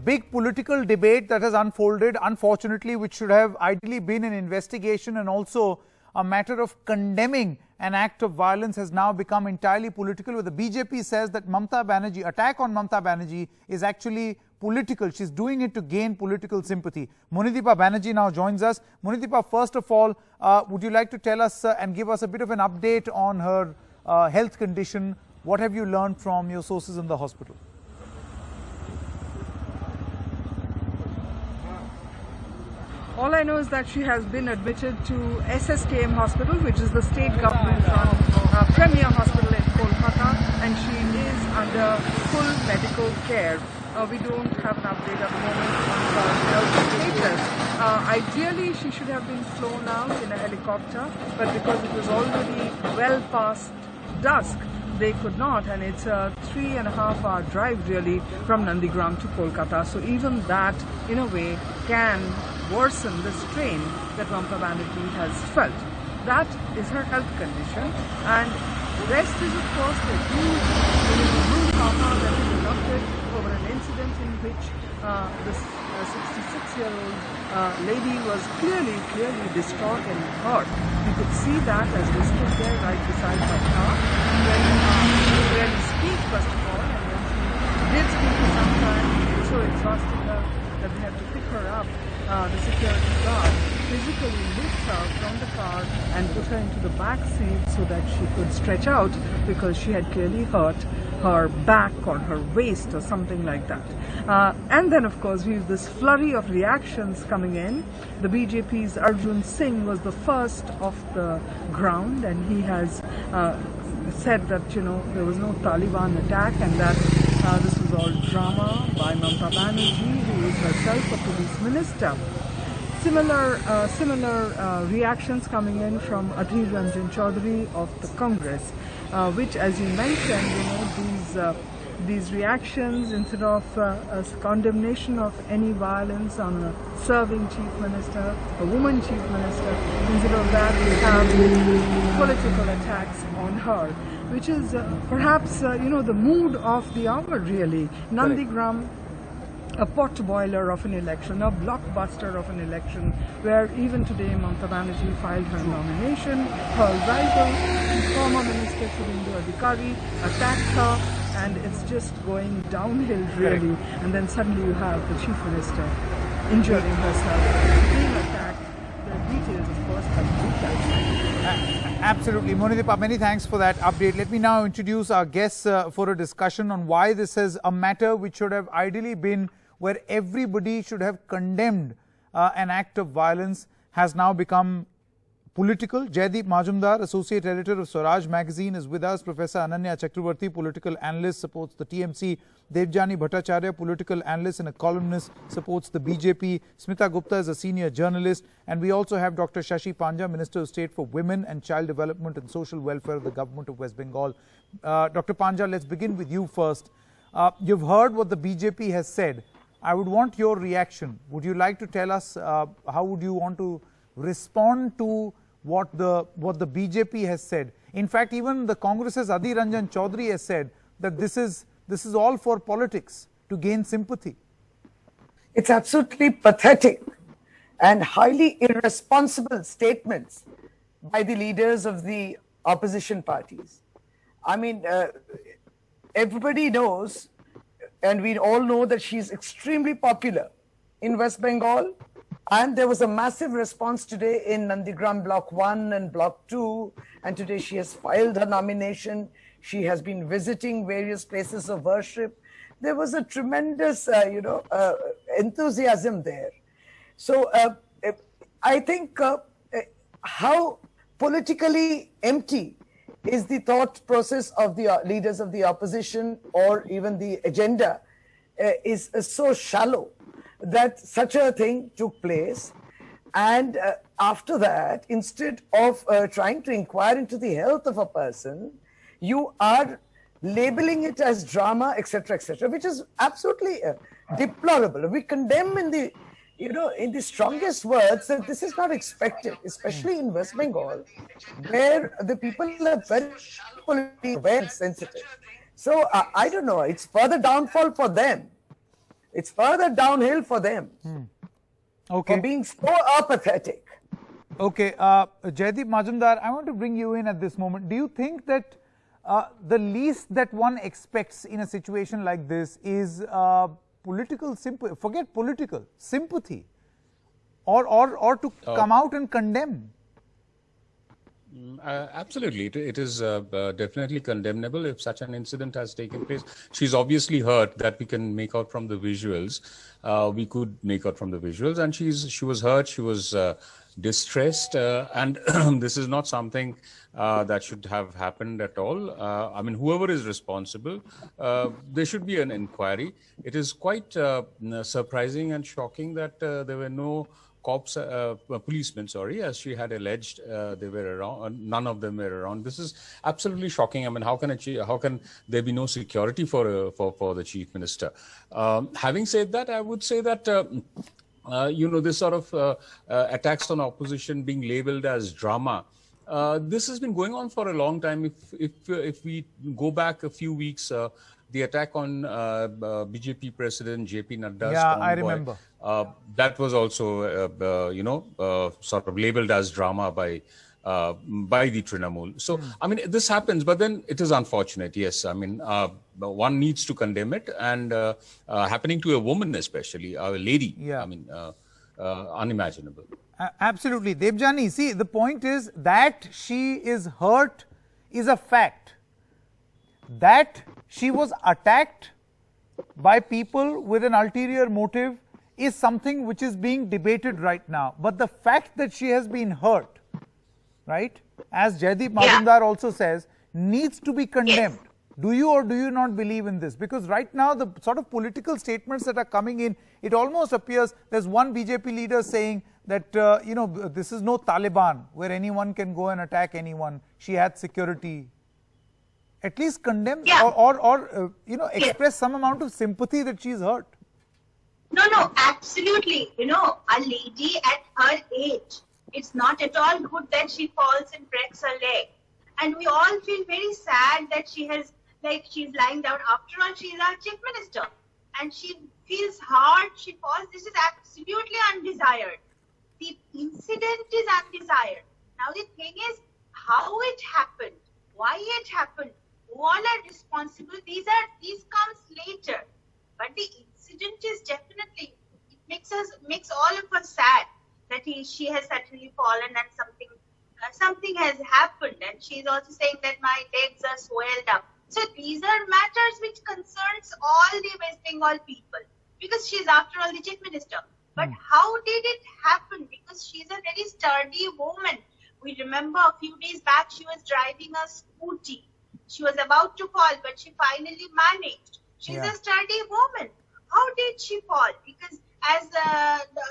big political debate that has unfolded, unfortunately, which should have ideally been an investigation and also a matter of condemning an act of violence, has now become entirely political, where the BJP says that Mamata Banerjee, attack on Mamata Banerjee is actually political. She's doing it to gain political sympathy. Munideepa Banerjee now joins us. Munideepa, first of all, would you like to tell us and give us a bit of an update on her health condition? What have you learned from your sources in the hospital? All I know is that she has been admitted to SSKM hospital, which is the state government-run premier hospital in Kolkata, and she is under full medical care. We don't have an update at the moment on her health status. Ideally, she should have been flown out in a helicopter, but because it was already well past dusk, they could not, and it's a 3.5-hour drive really from Nandigram to Kolkata. So even that, in a way, can worsen the strain that Mamata Banerjee has felt. That is her health condition, and the rest is, of course, the huge drama that is erupted over an incident in which this 66-year-old lady was clearly distraught and hurt. You could see that as we stood there right beside her car. She rarely speak, first of all, and when she did speak for some time, it was so exhausting her that they had to pick her up. The security guard physically lifted her from the car and put her into the back seat so that she could stretch out, because she had clearly hurt her back or her waist or something like that. And then, of course, we have this flurry of reactions coming in. The BJP's Arjun Singh was the first off the ground, and he has said that, there was no Taliban attack and that this was all drama by Mamata Banerjee, who is herself a police minister. Similar reactions coming in from Adhir Ranjan Chaudhary of the Congress, which, as you mentioned, these reactions, instead of a condemnation of any violence on a serving chief minister, a woman chief minister, instead of that we have political attacks on her, which is perhaps the mood of the hour really. Nandigram, a potboiler of an election, a blockbuster of an election, where even today Mamata Banerjee filed her nomination. Her rival, former Minister Shubhendu Adhikari, attacked her, and it's just going downhill really. And then suddenly you have the Chief Minister injuring herself, being attacked. The details, of course, have Absolutely. Munideepa, many thanks for that update. Let me now introduce our guests for a discussion on why this is a matter which should have ideally been where everybody should have condemned an act of violence, has now become political. Jaideep Majumdar, Associate Editor of Swaraj Magazine, is with us. Professor Ananya Chakravarti, political analyst, supports the TMC. Devjani Bhattacharya, political analyst and a columnist, supports the BJP. Smita Gupta is a senior journalist. And we also have Dr. Shashi Panja, Minister of State for Women and Child Development and Social Welfare of the Government of West Bengal. Dr. Panja, let's begin with you first. You've heard what the BJP has said. I would want your reaction. Would you like to tell us how would you want to respond to what the BJP has said? In fact, even the Congress's Adhir Ranjan Chaudhary has said that this is all for politics, to gain sympathy. It's absolutely pathetic and highly irresponsible statements by the leaders of the opposition parties. I mean, everybody knows, and we all know, that she's extremely popular in West Bengal. And there was a massive response today in Nandigram Block 1 and Block 2. And today she has filed her nomination. She has been visiting various places of worship. There was a tremendous, enthusiasm there. So I think how politically empty is the thought process of the leaders of the opposition, or even the agenda is so shallow that such a thing took place. And after that, instead of trying to inquire into the health of a person, you are labeling it as drama, etc., which is absolutely deplorable. We condemn in the strongest words that this is not expected, especially in West Bengal, where the people are very politically sensitive. So I don't know, it's further downfall for them It's further downhill for them Okay. for being so apathetic. Okay, Jagdeep Majumdar, I want to bring you in at this moment. Do you think that the least that one expects in a situation like this is political sympathy, forget political, sympathy, or to come out and condemn? Absolutely. It is definitely condemnable if such an incident has taken place. She's obviously hurt, that we can make out from the visuals. We could make out from the visuals, and she was hurt, she was distressed, and this is not something that should have happened at all. I mean, whoever is responsible, there should be an inquiry. It is quite surprising and shocking that there were no cops, policemen, sorry, as she had alleged, they were around. None of them were around. This is absolutely shocking. I mean, how can there be no security for the chief minister? Having said that, I would say that this sort of attacks on opposition being labeled as drama. This has been going on for a long time. If we go back a few weeks, the attack on BJP President JP Nadda's convoy, I remember. That was also, sort of labeled as drama by the Trinamool. So, I mean, this happens, but then it is unfortunate. Yes, I mean, one needs to condemn it, and happening to a woman, especially a lady. Yeah. I mean, unimaginable. Absolutely, Debjani. See, the point is that she is hurt is a fact. That she was attacked by people with an ulterior motive is something which is being debated right now. But the fact that she has been hurt, right, as Jagdeep Majumdar also says, needs to be condemned. Yes. Do you or do you not believe in this? Because right now the sort of political statements that are coming in, it almost appears there's one BJP leader saying that, this is no Taliban where anyone can go and attack anyone. She had security. At least condemn or express some amount of sympathy that she's hurt. No, absolutely. A lady at her age, it's not at all good that she falls and breaks her leg. And we all feel very sad that she's lying down. After all, she's our chief minister. And she feels hard, she falls. This is absolutely undesired. The incident is undesired. Now the thing is, how it happened, why it happened, all are responsible. These comes later. But the incident is definitely, it makes all of us sad that she has suddenly fallen and something has happened. And she's also saying that my legs are swelled up. So these are matters which concerns all the West Bengal people, because she's after all the chief minister. But how did it happen? Because she's a very sturdy woman. We remember a few days back she was driving a scooty. She was about to fall, but she finally managed. She's a sturdy woman. How did she fall? Because as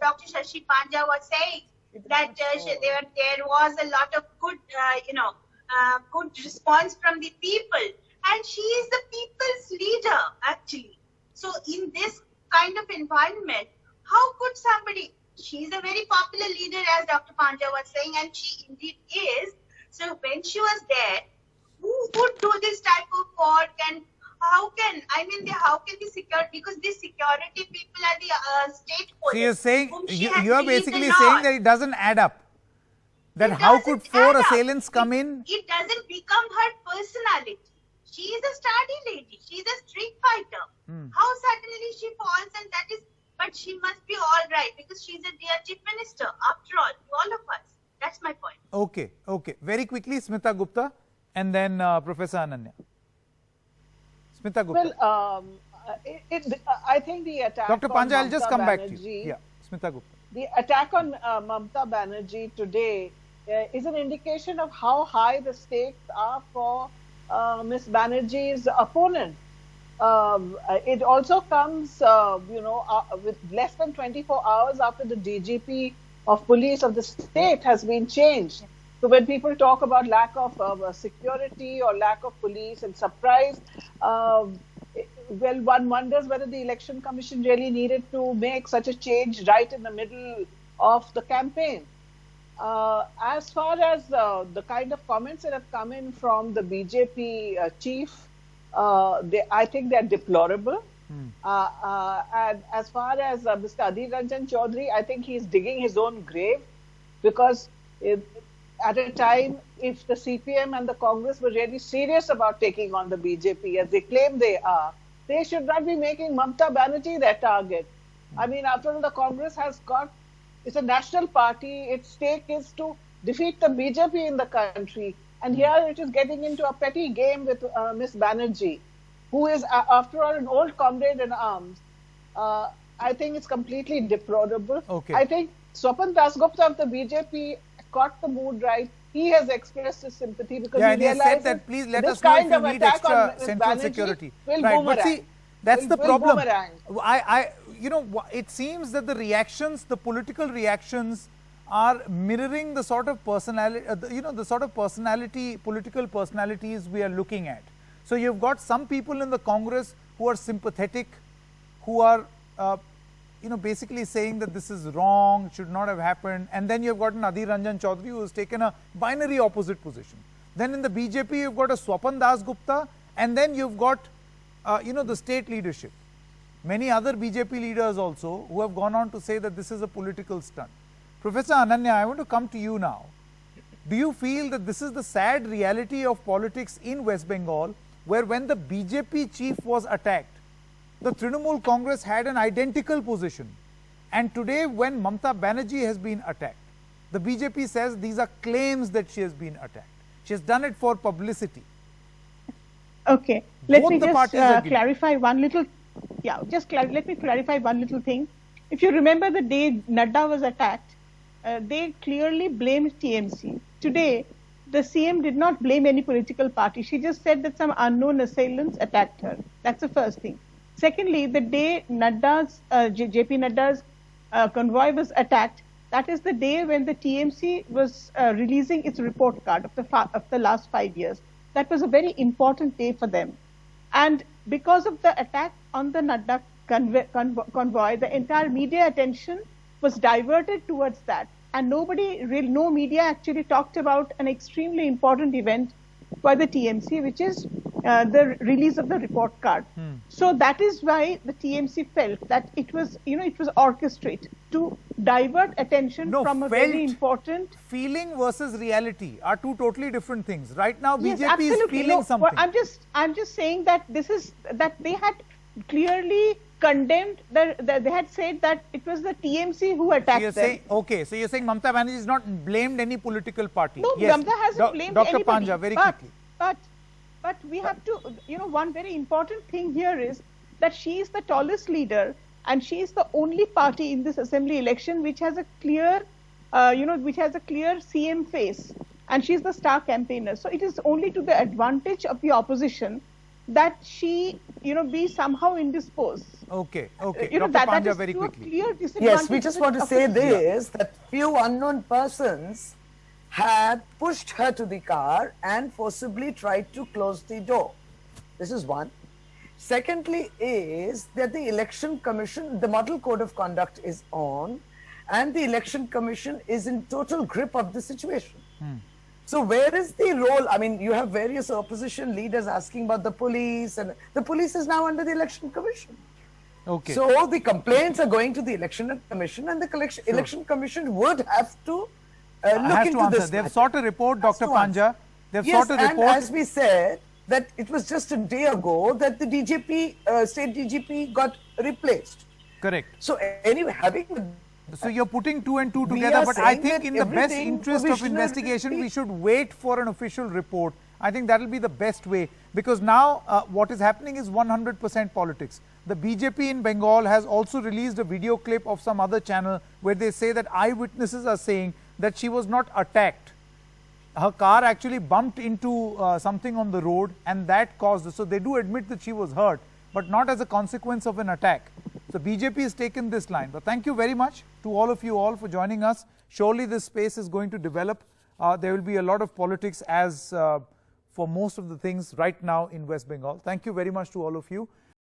Dr. Shashi Panja was saying, that there was a lot of good, good response from the people. And she is the people's leader, actually. So in this kind of environment, how could somebody, she's a very popular leader, as Dr. Panja was saying, and she indeed is. So when she was there, who would do this type of work, and how can the security, because the security people are the state police. So you're saying, you are basically saying that it doesn't add up. That how could four assailants come in? It doesn't become her personality. She is a sturdy lady. She is a street fighter. How suddenly she falls, and that is, but she must be all right because she's a dear chief minister after all of us. That's my point. Okay. Very quickly, Smita Gupta, and then Professor Ananya. Smita Gupta. Well, I think the attack Dr. Panja, I'll just come back to you. Yeah, Smita Gupta. The attack on Mamata Banerjee today is an indication of how high the stakes are for Ms. Banerjee's opponent. It also comes, with less than 24 hours after the DGP of police of the state has been changed. So when people talk about lack of security or lack of police and surprise, well, one wonders whether the Election Commission really needed to make such a change right in the middle of the campaign. As far as the kind of comments that have come in from the BJP chief, I think they're deplorable. And as far as Mr. Adhir Ranjan Chaudhary, I think he's digging his own grave, because at a time, if the CPM and the Congress were really serious about taking on the BJP, as they claim they are, they should not be making Mamata Banerjee their target. I mean, after all, the Congress has got, it's a national party, its stake is to defeat the BJP in the country. And here it is getting into a petty game with Miss Banerjee, who is, after all, an old comrade in arms. I think it's completely deplorable. Okay. I think Swapan Dasgupta of the BJP caught the mood right. He has expressed his sympathy because he and he realizes said that please let us this know kind if of you need attack on extra Ms. central Banerjee security. will Right, boomerang. but see, that's the Will problem. boomerang. You know, it seems that the reactions, the political reactions, are mirroring the sort of personality, you know, the sort of personality, political personalities we are looking at. So you've got some people in the Congress who are sympathetic, who are, you know, basically saying that this is wrong, should not have happened. And then you've got an Adhir Ranjan Chaudhary who has taken a binary opposite position. Then in the BJP, you've got a Swapan Dasgupta, and then you've got, you know, the state leadership. Many other BJP leaders also who have gone on to say that this is a political stunt. Professor Ananya, I want to come to you now. Do you feel that this is the sad reality of politics in West Bengal, where when the BJP chief was attacked, the Trinamool Congress had an identical position, and today when Mamata Banerjee has been attacked, the BJP says these are claims that she has been attacked. She has done it for publicity. Okay, let Both me the just parties agree. clarify one little, let me clarify one little thing. If you remember the day Nadda was attacked, they clearly blamed TMC. Today, the CM did not blame any political party. She just said that some unknown assailants attacked her. That's the first thing. Secondly, the day Nadda's, JP Nadda's convoy was attacked, that is the day when the TMC was releasing its report card of the last 5 years. That was a very important day for them. And because of the attack on the Nadda convoy, the entire media attention was diverted towards that. And no media actually talked about an extremely important event by the TMC, which is the release of the report card. So that is why the TMC felt that it was, you know, it was orchestrated to divert attention from a very important. Feeling versus reality are two totally different things. Right now, Yes, BJP absolutely. is feeling something. I'm just saying that that they had clearly condemned they had said that it was the TMC who attacked them. Saying, okay, so you're saying Mamata Banerjee has not blamed any political party. No, yes. Mamata hasn't blamed Dr. anybody. Panja, very quickly. But we have to, you know, one very important thing here is that she is the tallest leader, and she is the only party in this assembly election which has a clear, which has a clear CM face, and she's the star campaigner. So it is only to the advantage of the opposition that she, you know, be somehow indisposed. Okay. You know, Dr. that Panja, is very to a quickly. clear disadvantage. Yes, we just want to say of the- this, that few unknown persons had pushed her to the car and forcibly tried to close the door. This is one. Secondly is that the Election Commission, the Model Code of Conduct is on, and the Election Commission is in total grip of the situation. So where is the role? I mean, you have various opposition leaders asking about the police, and the police is now under the Election Commission. Okay. So the complaints are going to the Election Commission, and the Election Commission would have to look into this. They've sought a report, Dr. Panja. They've sought a And report. as we said, that it was just a day ago that the DGP, state DGP got replaced. Correct. So anyway, So you're putting two and two We together, are but I saying think that in the best everything interest of provisional investigation, will be- we should wait for an official report. I think that will be the best way, because now what is happening is 100% politics. The BJP in Bengal has also released a video clip of some other channel where they say that eyewitnesses are saying that she was not attacked. Her car actually bumped into something on the road, and that caused it. So they do admit that she was hurt, but not as a consequence of an attack. So BJP has taken this line. But thank you very much to all of you all for joining us. Surely this space is going to develop. There will be a lot of politics as for most of the things right now in West Bengal. Thank you very much to all of you.